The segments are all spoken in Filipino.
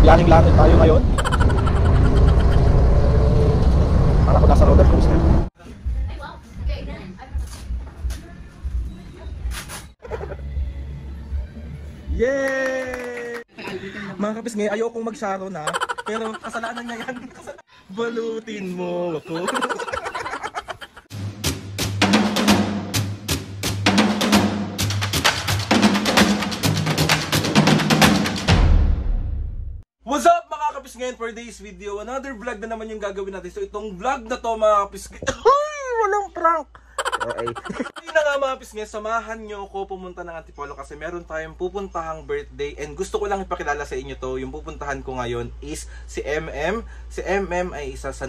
Biyaheng langit tayo ngayon. Para ko nasa roller coaster. Yay! Mga kapisngi, ayokong mag-sharo na. Pero kasalanan niya yan. Balutin mo ako. What's up mga kapisngi? For today's video, another vlog na naman yung gagawin natin. So itong vlog na to mga kapisngi, walang prank! Okay. Hindi na nga mga kapisngi, samahan nyo ako pumunta ng Antipolo kasi meron tayong pupuntahang birthday. And gusto ko lang ipakilala sa inyo to. Yung pupuntahan ko ngayon is si MM. Si MM ay isa sa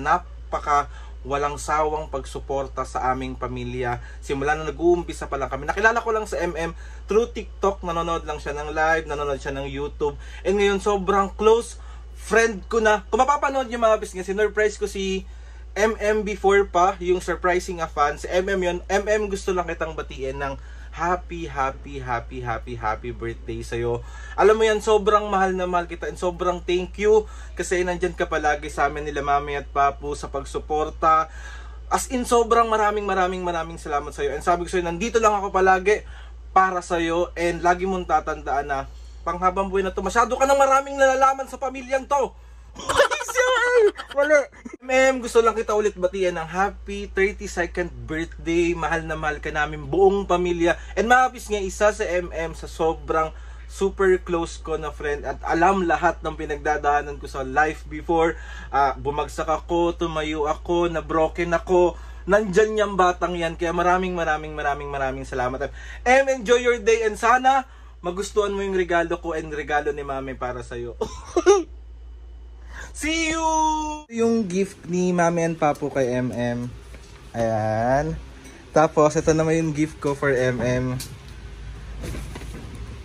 walang sawang pagsuporta sa aming pamilya. Simula na nag-uumpisa pa lang kami. Nakilala ko lang sa MM through TikTok. Nanonood lang siya ng live, nanonood siya ng YouTube. And ngayon sobrang close friend ko na. Kung mapapanood niyo mga bis, sinurprise ko si MM before pa, yung surprising a fan. Si MM yun. MM, gusto lang kitang batiin ng happy birthday sa'yo. Alam mo yan, sobrang mahal na mahal kita and sobrang thank you kasi nandyan ka palagi sa amin nila Mami at Papu sa pagsuporta. As in, sobrang maraming salamat sa'yo. And sabi ko sa'yo, nandito lang ako palagi para sa'yo and lagi mong tatandaan na panghabang buhay na to, masyado ka nang maraming nalalaman sa pamilyang to. Wala. MM, gusto lang kita ulit batian ng happy 32nd birthday. Mahal na mahal ka namin buong pamilya. And mahapis nga isa sa MM sa sobrang super close ko na friend at alam lahat ng pinagdadaanan ko sa life before. Bumagsak ako, tumayo ako, na broken ako. Nandyan yung batang yan. Kaya maraming salamat. Enjoy your day and sana magustuhan mo yung regalo ko and regalo ni Mami para sa'yo. See you! Yung gift ni Mami and Papu kay MM. Ayan. Tapos, ito naman yung gift ko for MM.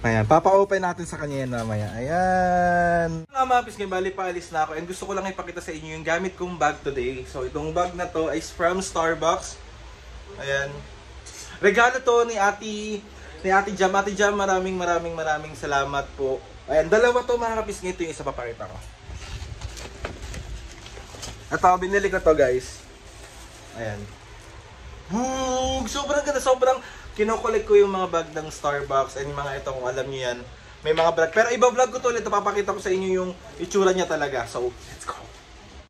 Ayan. Papa-open natin sa kanya yan mamaya. Ayan. Mga mapis ngayon, bali paalis na ako. And gusto ko lang ipakita sa inyo yung gamit kong bag today. So, itong bag na to is from Starbucks. Ayan. Regalo to ni Ate Jam. Ate Jam, maraming salamat po. Ayan. Dalawa to mga kapis ngayon. Ito yung isa papakita ko. Ito, binili ko to guys. Ayan. Sobrang ganda. Sobrang kinokolek ko yung mga bag ng Starbucks. And yung mga ito, kung alam nyo yan. May mga vlog. Pero iba vlog ko to ulit. Papakita ko sa inyo yung itsura niya talaga. So, let's go.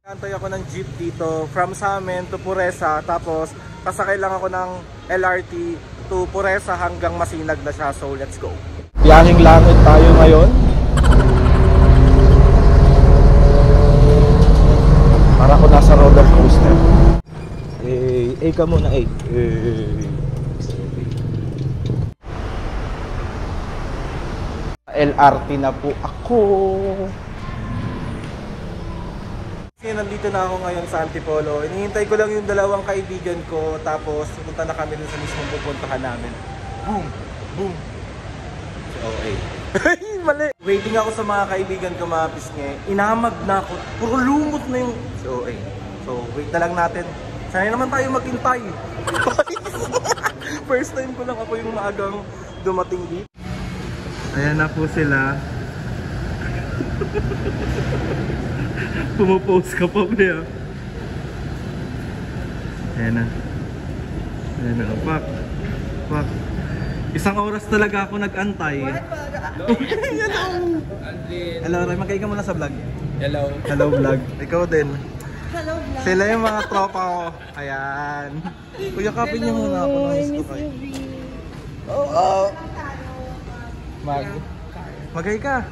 Kantay ako ng jeep dito. From sa amin to Puresa. Tapos, kasakay lang ako ng LRT to Puresa hanggang Masinag na siya. So, let's go. Biyaheng langit tayo ngayon. Para ko nasa roller coaster. Ka muna, LRT na po ako. Kasi nandito na ako ngayon sa Antipolo. Inihintay ko lang yung dalawang kaibigan ko. Tapos pupunta na kami dun sa mismong pupuntahan namin. Boom. Okay. Mali. Waiting ako sa mga kaibigan ko mga pisngi. Inahamag na ako. Puro lumot na yung okay. So wait na lang natin. Sana naman tayo maghintay. First time ko lang ako yung maagang dumating dito. Ayan na po sila. Pumapose ka pa ba? Ayan na. Pak. Isang oras talaga ako nag-antay. Hello, Ray. Magkaya ka muna sa vlog. Hello vlog. Ikaw din. Hello vlog. Sila yung mga tropa ko. Ayan. Kuya, kapin niyo muna ako. Oo. Magay ka.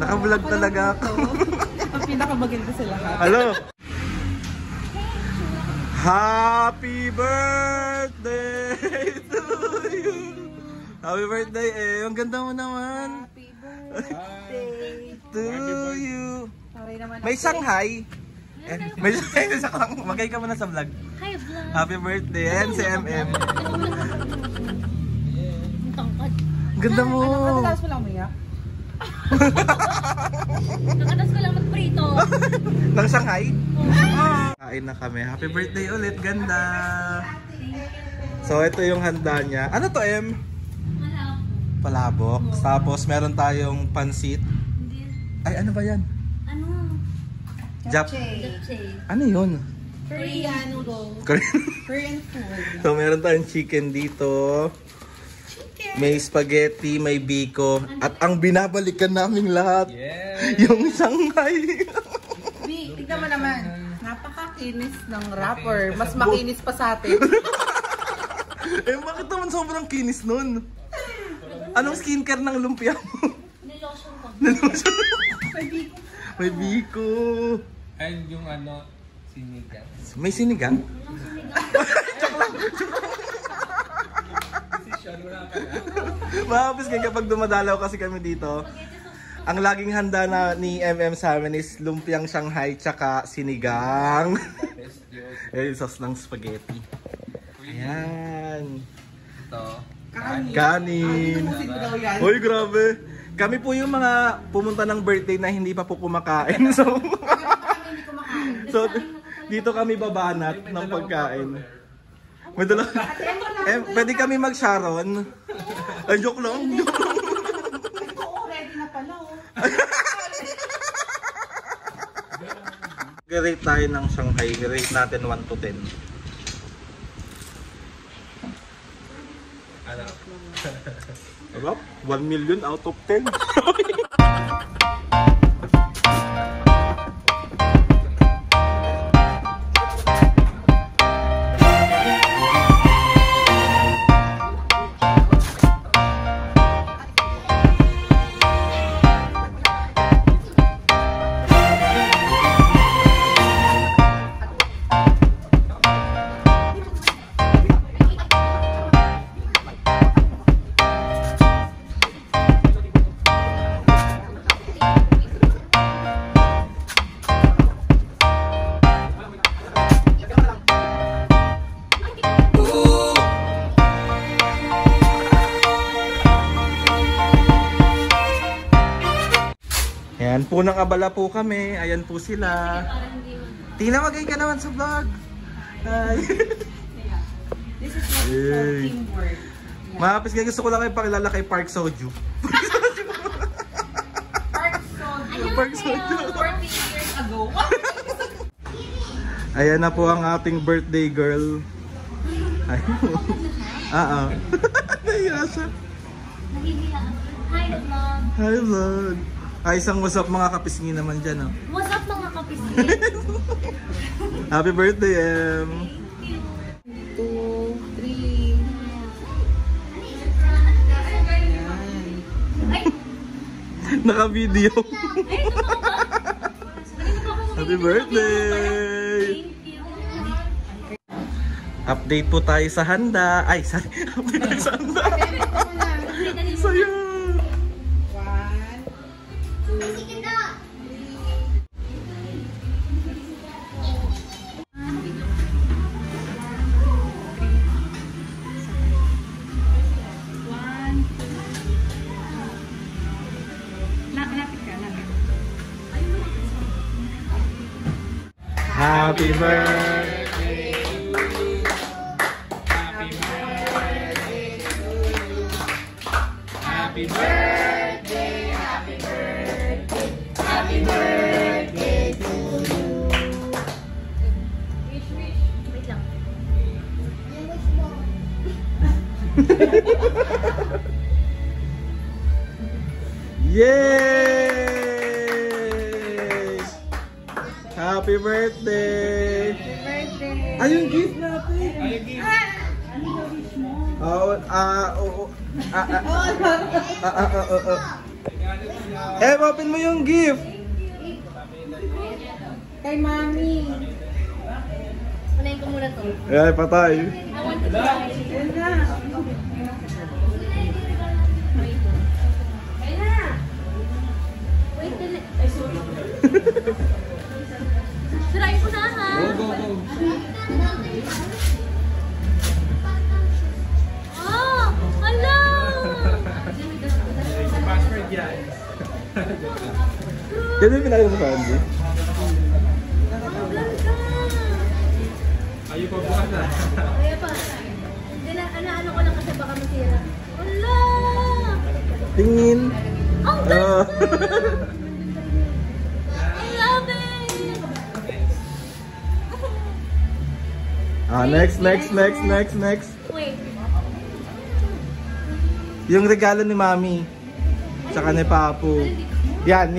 Naka-vlog talaga ako. Ang pinakamaganda sa lahat. Hello. Happy birthday to you. Happy birthday Ang ganda mo naman. Happy birthday to you. Sorry naman. May Shanghai. May Shanghai. Magay ka muna sa vlog. Hi vlog. Happy birthday. Ayan si MM. Ganda mo. Nakatalas mo lang umiyak. Nakatalas ko lang magprito. Ng Shanghai? Kain na kami. Happy birthday ulit. Ganda. So ito yung handa niya. Ano to M? Palabok. Tapos meron tayong pansit. Ay ano ba yan? Ano? Japchae. Ano yun? Korean noodle. Korean food. So, meron tayong chicken dito. May spaghetti, may biko. At ang binabalikan naming lahat, yung Shanghai. Tignan mo naman. Napakakinis ng wrapper. Mas makinis pa sa atin. Eh, bakit naman sobrang kinis nun? Anong skincare ng lumpia mo? Nilotion ko. May biko. And yung ano, sinigang. May sinigang? Mahapis kayo kapag dumadalaw kasi kami dito. Ang laging handa na ni MM sa amin is lumpiang Shanghai tsaka sinigang. Eh, sauce ng spaghetti. Ayan. Ito. Kanin. Uy, grabe. Kami po yung mga pumunta ng birthday na hindi pa po kumakain. So, dito kami babanat ng pagkain. May dala. Pwede kami mag-sharon. Ay, joke lang. Oo, ready na pala. Rate tayo ng Shanghai. Rate natin 1 to 10. Ano? Diba? 1 million out of 10. Ayan po, nang abala po kami. Ayan po sila. Tina, magay ka naman sa vlog. Hi. This is what we call teamwork. Mahapis nga, gusto ko lang kayo pakilala kay Park Soju. Park Soju. 40 years ago. Ayan na po ang ating birthday girl. Ay. Nahiya siya. Nahihiya. Hi, vlog. Hi vlog. Ay, isang what's up mga kapisngi naman dyan, oh. What's up mga kapisngi? Happy birthday, Em. Thank you. 2, 3. Ay! Naka-video. Ay, ito ba ba? Happy birthday! Thank you. Update po tayo sa handa. Ay, sorry. Update tayo sa handa. Saya. 1, 2. Lapit ka, lapit. Happy birthday. Happy birthday. Happy birthday. Happy birthday to you. Wish. Wait lang. Wish mo. Yay! Happy birthday! Ay, yung gift natin! Open mo yung gift! Kay Mami. Unahin ko muna to. Ay, patay! I want to try. Yan na. Ayun na. Wait, dali. Ay, sorry. Sirain ko na ha. Go. Oh, hello! Password yan. Yan yung pinakita mo sa Andy? Ayaw pa bukas na. Kaya pa. Ano ko lang kasi baka masira. Hala! Tingin! Ang ganda! Next. Wait. Yung regalo ni Mami. Tsaka ni Papu. Yan.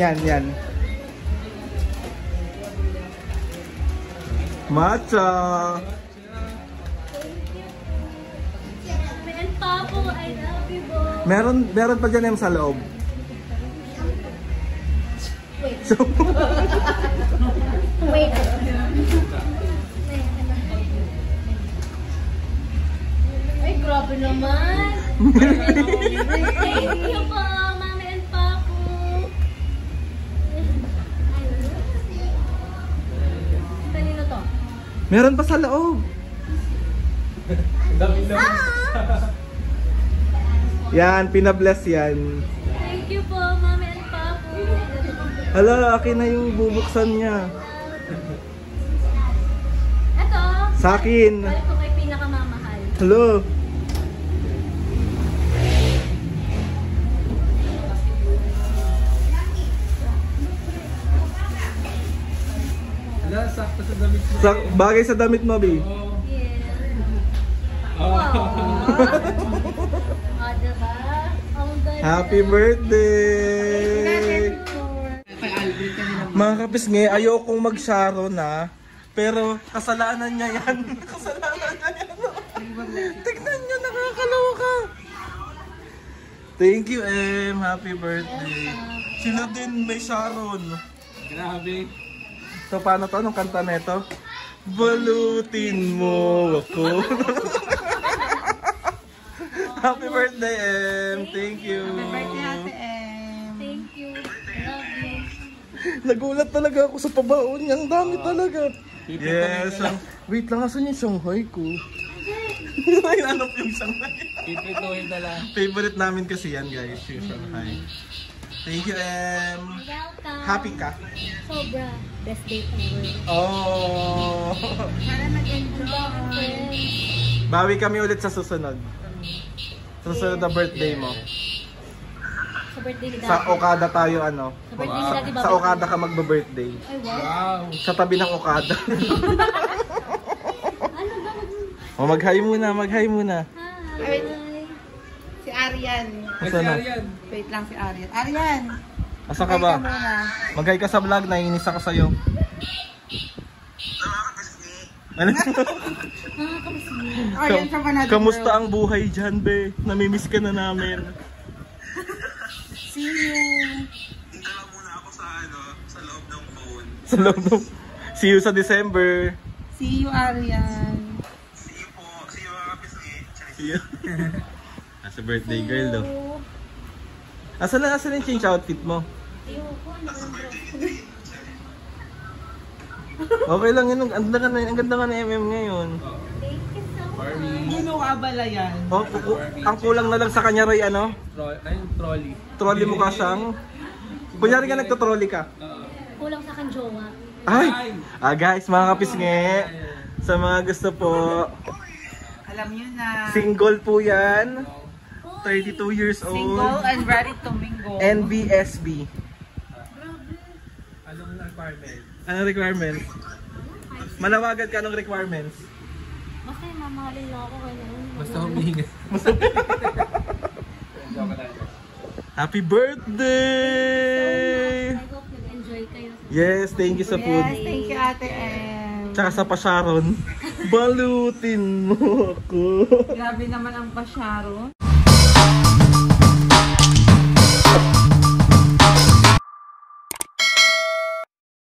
Matcha. May Papu, I love you, boy. Meron pa dyan yung sa loob. Wait. So, Wait. Ay, grabe naman. Thank you po, Mami and Papu. Kanino to? meron pa sa loob. Yan, pinabless yan. Thank you po, Mami and Papu. Hala, akin na yung bubuksan niya. Ito. Sa akin. Balik ko kay pinakamamahal. Hello. Wala, sakto sa damit mo. Bagay sa damit mo, Bi. Yeah. Wow. Diba? Ang ganda. Happy birthday! Kay Alvin kanina. Mga kapisngi, ayokong mag-sharo na. Pero kasalanan niya yan. Kasalanan niya yan. Tignan niyo, nakakaloka. Thank you, Em. Happy birthday. Sila din may Sharon. Grabe. So, paano to? Anong kanta neto? Balutin mo ako. Happy birthday, Em. Thank you. Birthday Ate Em. Thank you. Love you. Nagulat talaga ako sa pabaon niya. Ang dami talaga. Yes. Wait lang, asan yung Shanghai ko? Ay, hanap yung Shanghai. Pipituhin na lang. Favorite namin kasi yan, guys, yung Shanghai. Thank you, Em. Welcome. Happy ka? Sobra. Best day ever. Oh. Sana nag-enjoy. Friends. Bawi kami ulit sa susunod. Sa susunod na birthday mo. Sa birthday ni Daddy. Sa Okada tayo, ano? Sa birthday ni Daddy, Sa Okada ka magbe-birthday. Ay, wow. Wow. Sa tabi ng Okada. Ano ba? O, mag-hi muna. Hi. Si Arian. Asa na? Yan. Wait lang si Arian. Arian! Asa ka ba? muna. Mag-hi ka sa vlog, naiinis ako sa'yo. Ano? Arian from another Kamusta world. ang buhay dyan, be? Namimiss ka na namin. See you. Sa loob ng... See you sa December. See you, Arian. See you. Sa birthday girl, do. Asan na yung change outfit mo? Ayoko, ano ang Okay lang yun. Ang ganda ka na MM ngayon. Thank you so much. Hindi mo abala yan. Oh, ang kulang na lang sa kanya ray ano? Trolley. Trolley mo ka siyang. Kunyari ka nagto-trolley ka. Kulang sa akin jowa. Ay! Guys, mga kapisngi. Sa mga gusto po, Alam nyo na. single po yan. 32 years old. Single and ready to mingle. NBSB. Anong requirement? Anong requirements? Manawagan ka ng requirements. Basta mamahalin lang ako kaya Basta huminga. Joke lang. Happy birthday! I hope nag-enjoy kayo. Yes, thank you sa food. Yes, thank you, Ate Em. Tsaka sa pasyaron. Balutin mo ako. Grabe naman ang pasyaro.